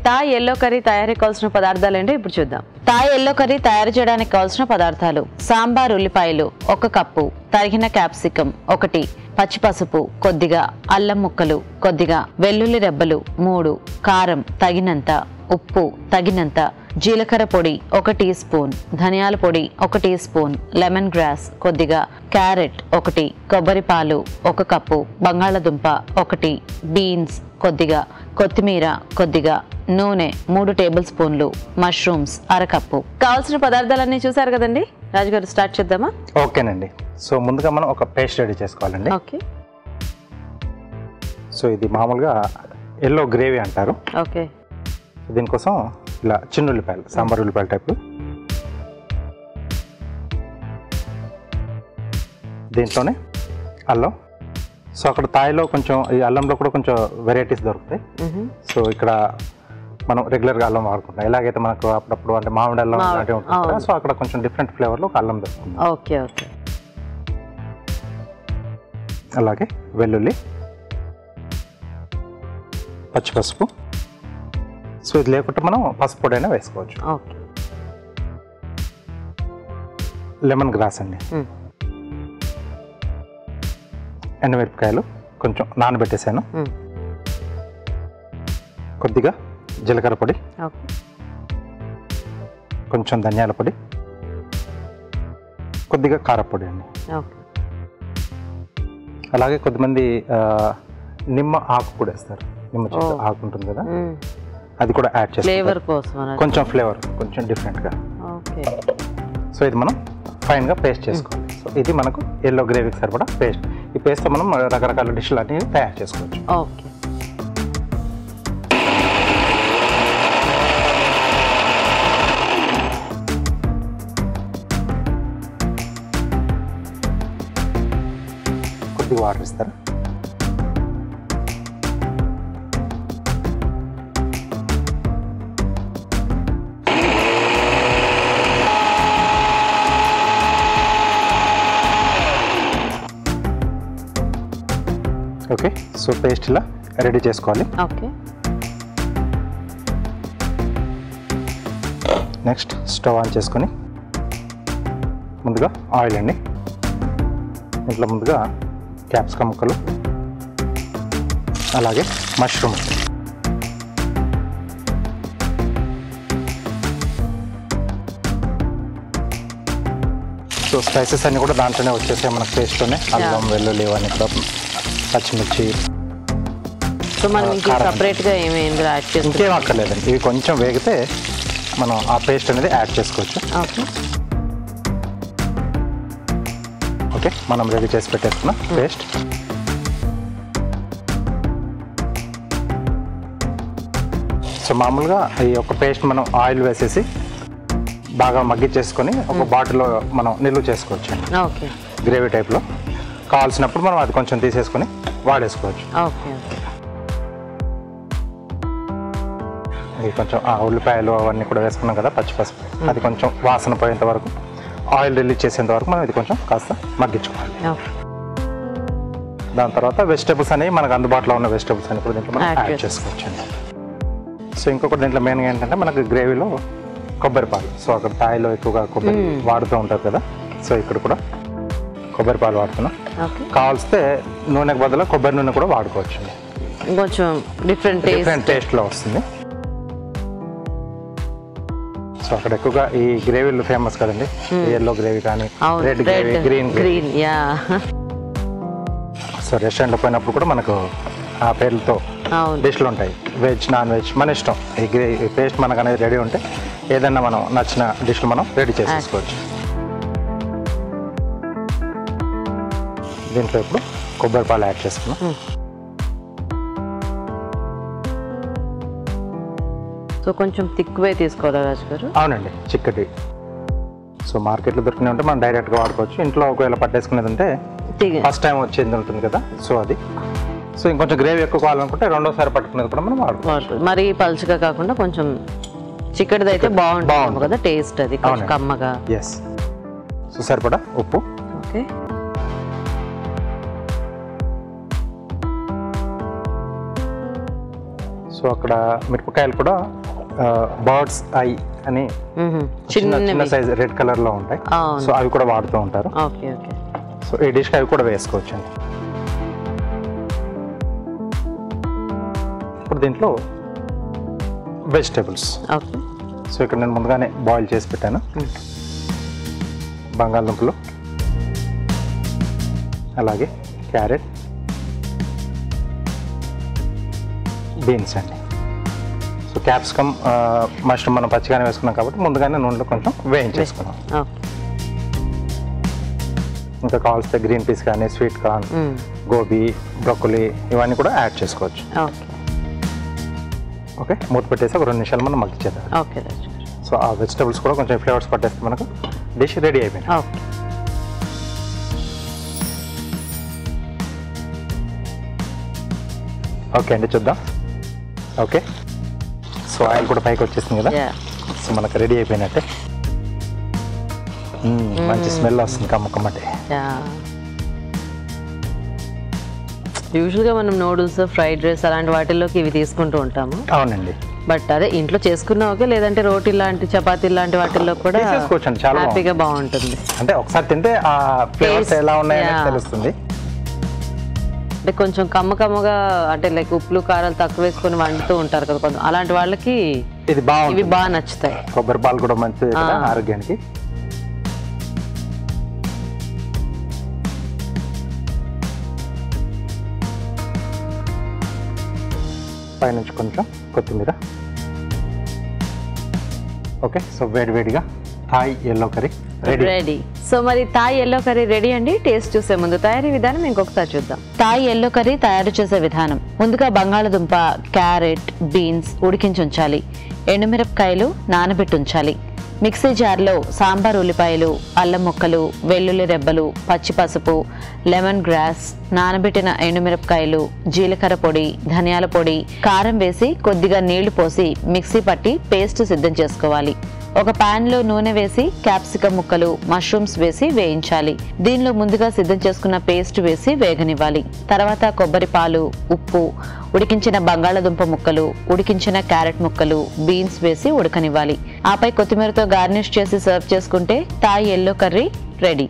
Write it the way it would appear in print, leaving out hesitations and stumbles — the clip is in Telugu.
థాయ్ ఎల్లో కర్రీ తయారీకి కావాల్సిన పదార్థాలు ఏంటో ఇప్పుడు చూద్దాం. థాయ్ ఎల్లో కర్రీ తయారు చేయడానికి కావాల్సిన పదార్థాలు: సాంబార్ ఉల్లిపాయలు 1 కప్పు, తరిగిన క్యాప్సికం 1, పచ్చి పసుపు కొద్దిగా, అల్లం ముక్కలు కొద్దిగా, వెల్లుల్లి రెబ్బలు 3, కారం తగినంత, ఉప్పు తగినంత, జీలకర్ర పొడి 1 టీ స్పూన్, ధనియాల పొడి 1 టీ స్పూన్, లెమన్ గ్రాస్ కొద్దిగా, క్యారెట్ 1, కొబ్బరి పాలు 1 కప్పు, బంగాళదుంప 1, బీన్స్ కొద్దిగా, కొత్తిమీర కొద్దిగా, నూనె 3 టేబుల్ స్పూన్లు, మష్రూమ్స్ 1/2 కప్పు. కావాల్సిన పదార్థాలన్నీ చూసారు కదండి. రాజుగారు స్టార్ట్ చేద్దామా? ఓకేనండి. సో ముందుగా మనం ఒక పేస్ట్ రెడీ చేసుకోవాలండి. ఓకే. సో ఇది మామూలుగా ఎల్లో గ్రేవీ అంటారు. ఓకే. దీనికోసం ఇలా చిన్న ఉల్లిపాయలు, సాంబార్ ఉల్లిపాయల టైపు. దీంట్లోనే అల్లం. సో అక్కడ థాయిలో కొంచెం ఈ అల్లంలో కూడా కొంచెం వెరైటీస్ దొరుకుతాయి. సో ఇక్కడ మనం రెగ్యులర్గా అల్లం వాడుకుంటాం. ఎలాగైతే మనకు అప్పుడప్పుడు అంటే మామిడి అల్లం అలాంటివి ఉంటుంది కదా, సో అక్కడ కొంచెం డిఫరెంట్ ఫ్లేవర్లో ఒక అల్లం దొరుకుతుంది. Okay okay. అలాగే వెల్లుల్లి, పచ్చి పసుపు. సో ఇది లేకుంటే మనం పసుపు పొడి అయినా వేసుకోవచ్చు. ఓకే. లెమన్ గ్రాస్ అండి. ఎండుమిరపకాయలు కొంచెం నానబెట్టేసాను. కొద్దిగా జీలకర్ర పొడి, కొంచెం ధనియాల పొడి, కొద్దిగా కారపొడి అండి. అలాగే కొద్దిమంది నిమ్మ ఆకు కూడా వేస్తారు. నిమ్మ చెట్టు ఆకు ఉంటుంది కదా, అది కూడా యాడ్ చేస్తారు కొంచెం ఫ్లేవర్, కొంచెం డిఫరెంట్గా. సో ఇది మనం ఫైన్గా పేస్ట్ చేసుకోవాలి. సో ఇది మనకు ఎల్లో గ్రేవీకి సరిపడా పేస్ట్. ఈ పేస్ట్తో మనం రకరకాల డిష్లు అన్ని తయారు చేసుకోవచ్చు. ఓకే. కొద్దిగా వాటర్ ఇస్తారు. ఓకే. సో పేస్ట్ ఇలా రెడీ చేసుకోవాలి. ఓకే. నెక్స్ట్ స్టవ్ ఆన్ చేసుకొని ముందుగా ఆయిల్ అండి. ఇంట్లో ముందుగా క్యాప్సికమ్ ముక్కలు, అలాగే మష్రూమ్. సో స్పైసెస్ అన్నీ కూడా దాంట్లోనే వచ్చేసాయి మనకు పేస్ట్లోనే. అల్లం, వెల్లుల్లి ఇవన్నీ కూడా, పచ్చిమిర్చి. సో మనం ఇంకా సపరేట్గా ఏమేమి యాడ్ చేసుకోవాలి? ఇంకేం అక్కర్లేదండి. ఇవి కొంచెం వేగితే మనం ఆ పేస్ట్ అనేది యాడ్ చేసుకోవచ్చు. ఓకే. ఓకే, మనం రెడీ చేసి పెట్టేసుకున్న పేస్ట్. సో మామూలుగా ఈ ఒక పేస్ట్ మనం ఆయిల్ వేసేసి బాగా మగ్గిచ్చేసుకొని ఒక బాటిల్లో మనం నిల్వ చేసుకోవచ్చు అండి. ఓకే. గ్రేవీ టైప్లో కావాల్సినప్పుడు మనం అది కొంచెం తీసేసుకొని వాడేసుకోవచ్చు. ఓకే. ఇది కొంచెం ఉల్లిపాయలు అవన్నీ కూడా వేసుకున్నాం కదా, పచ్చి పసుపు, అది కొంచెం వాసన పోయేంత వరకు, ఆయిల్ రిలీజ్ చేసేంత వరకు మనం ఇది కొంచెం కాస్త మగ్గించుకోవాలి. దాని తర్వాత వెజిటేబుల్స్ అనేవి మనకు అందుబాటులో ఉన్న వెజిటేబుల్స్ అని కూడా దీంట్లో మనం యాడ్ చేసుకోవచ్చు అండి. సో ఇంకొకటి దీంట్లో మెయిన్గా ఏంటంటే మనకు గ్రేవీలో కొబ్బరి పాలు. సో అక్కడ థాయిలో ఎక్కువగా కొబ్బరి వాడుతూ ఉంటారు కదా, సో ఇక్కడ కూడా కొబ్బరి పాలు వాడుతున్నాం. కావాల్సితే నూనెకు బదులు కొబ్బరి నూనె కూడా వాడుకోవచ్చు. కొంచెం డిఫరెంట్ టేస్ట్లో వస్తుంది. సో అక్కడ ఎక్కువగా ఈ గ్రేవీలు ఫేమస్ కదండి, ఎల్లో గ్రేవీ కానీ red gravy, green green. So రెస్టారెంట్లో పోయినప్పుడు కూడా మనకు ఆ పేర్లతో డిష్లు ఉంటాయి, వెజ్, నాన్ వెజ్, మన ఇష్టం. ఈ పేస్ట్ మనకు అనేది రెడీ ఉంటే ఏదన్నా మనం నచ్చిన డిష్లు మనం రెడీ చేసేసుకోవచ్చు. దీంట్లో ఇప్పుడు కొబ్బరి పాలు యాడ్ చేసుకున్నాం. సో కొంచెం తిక్కువే తీసుకోవాలి రాజు గారు. అవునండి, చిక్కటి. సో మార్కెట్లో దొరికినవి ఉంటే మనం డైరెక్ట్గా వాడుకోవచ్చు. ఇంట్లో ఒకవేళ పట్టేసుకునేది ఉంటే ఫస్ట్ టైం వచ్చేది ఉంటుంది కదా, సో అది. సో ఇంకొంచెం గ్రేవీ ఎక్కువ కావాలనుకుంటే రెండోసారి పట్టుకునేది కూడా మనం వాడుకోవచ్చు. మరి పలుచగా కాకుండా కొంచెం చిక్కటిది అయితే బాగుంటుంది కదా టేస్ట్, అది కొంచెం కమ్మగా. ఎస్. సో సరిపడా ఉప్పు. ఓకే. సో అక్కడ మిరపకాయలు కూడా బర్డ్స్ ఐ అని చిన్న సైజ్ రెడ్ కలర్లో ఉంటాయి. సో అవి కూడా వాడుతూ ఉంటారు. సో ఈ డిష్కి అవి కూడా వేసుకోవచ్చు అండి. ఇప్పుడు దీంట్లో వెజిటేబుల్స్. సో ఇక్కడ నేను ముందుగానే బాయిల్ చేసి పెట్టాను. బంగాళదుంపలు, అలాగే క్యారెట్, బీన్స్ అండి. సో క్యాప్సికమ్, మష్రూమ్ మనం పచ్చిగానే వేసుకున్నాం కాబట్టి ముందుగానే నూనెలో కొంచెం వేయించేసుకున్నాం. ఇంకా కావాల్సిన గ్రీన్ పీస్ కానీ, స్వీట్ కార్న్, గోబీ, బ్రొక్కలీ ఇవన్నీ కూడా యాడ్ చేసుకోవచ్చు. ఓకే, మూత పెట్టేసి ఒక 2 నిమిషాలు మనం మగ్గిచ్చేద్దాం. సో ఆ వెజిటబుల్స్ కూడా కొంచెం ఫ్లేవర్స్ పట్టేస్తే మనకు డిష్ రెడీ అయిపోయింది. ఓకే అండి, చూద్దాం. ఓకే, సో ఆయిల్ కూడా పైకి వచ్చేసింది కదా. సో మనకు రెడీ అయిపోయినట్టే. మంచి స్మెల్ వస్తుంది కమ్మకమ్మటే. యూజువల్గా మనం నూడిల్స్, ఫ్రైడ్ రైస్ అలాంటి వాటిల్లోకి ఇవి తీసుకుంటూ ఉంటాము. అవునండి. బట్ అదే ఇంట్లో చేసుకున్నా ఓకే, లేదంటే రోటీ లాంటి, చపాతీ లాంటి వాటిల్లో కూడా చేసుకోవచ్చు. చాలా హ్యాపీగా బాగుంటుంది. అంటే ఒకసారి తింటే ఆ ఫ్లేవర్స్ ఎలా ఉన్నాయని తెలుస్తుంది. అంటే కొంచెం కమ్మగా, అంటే లైక్ ఉప్పులు కారాలు తక్కువ వేసుకొని వండుతూ ఉంటారు కదా కొంచెం, అలాంటి వాళ్ళకి ఇది బాగుంటుంది. ఇవి బాగా నచ్చుతాయి. కొబ్బరి పాలు కూడా మంచిది కదా ఆరోగ్యానికి. పైనుంచి కొంచెం కొత్తిమీర. ఓకే, సో వేడివేడిగా Thai yellow curry ready. So మరి థాయ్ ఎల్లో కర్రీ రెడీ అండి. టేస్ట్ చూసే ముందు తయారీ విధానం ఇంకొకసారి చూద్దాం. థాయ్ ఎల్లో కర్రీ తయారు చేసే విధానం: ముందుగా బంగాళదుంప, క్యారెట్, బీన్స్ ఉడికించి ఉంచాలి. ఎండుమిరపకాయలు నానబెట్టి ఉంచాలి. మిక్సీ జార్లో సాంబార్ ఉల్లిపాయలు, అల్లం ముక్కలు, వెల్లుల్లి రెబ్బలు, పచ్చి పసుపు, లెమన్ గ్రాస్, నానబెట్టిన ఎండుమిరపకాయలు, జీలకర్ర పొడి, ధనియాల పొడి, కారం వేసి కొద్దిగా నీళ్లు పోసి మిక్సీ పట్టి పేస్ట్ సిద్ధం చేసుకోవాలి. ఒక పాన్ లో నూనె వేసి క్యాప్సికం ముక్కలు, మష్రూమ్స్ వేసి వేయించాలి. దీనిలో ముందుగా సిద్ధం చేసుకున్న పేస్ట్ వేసి వేగనివ్వాలి. తర్వాత కొబ్బరి పాలు, ఉప్పు, ఉడికించిన బంగాళదుంప ముక్కలు, ఉడికించిన క్యారెట్ ముక్కలు, బీన్స్ వేసి ఉడకనివ్వాలి. ఆపై కొత్తిమీరతో గార్నిష్ చేసి సర్వ్ చేసుకుంటే థాయ్ ఎల్లో కర్రీ రెడీ.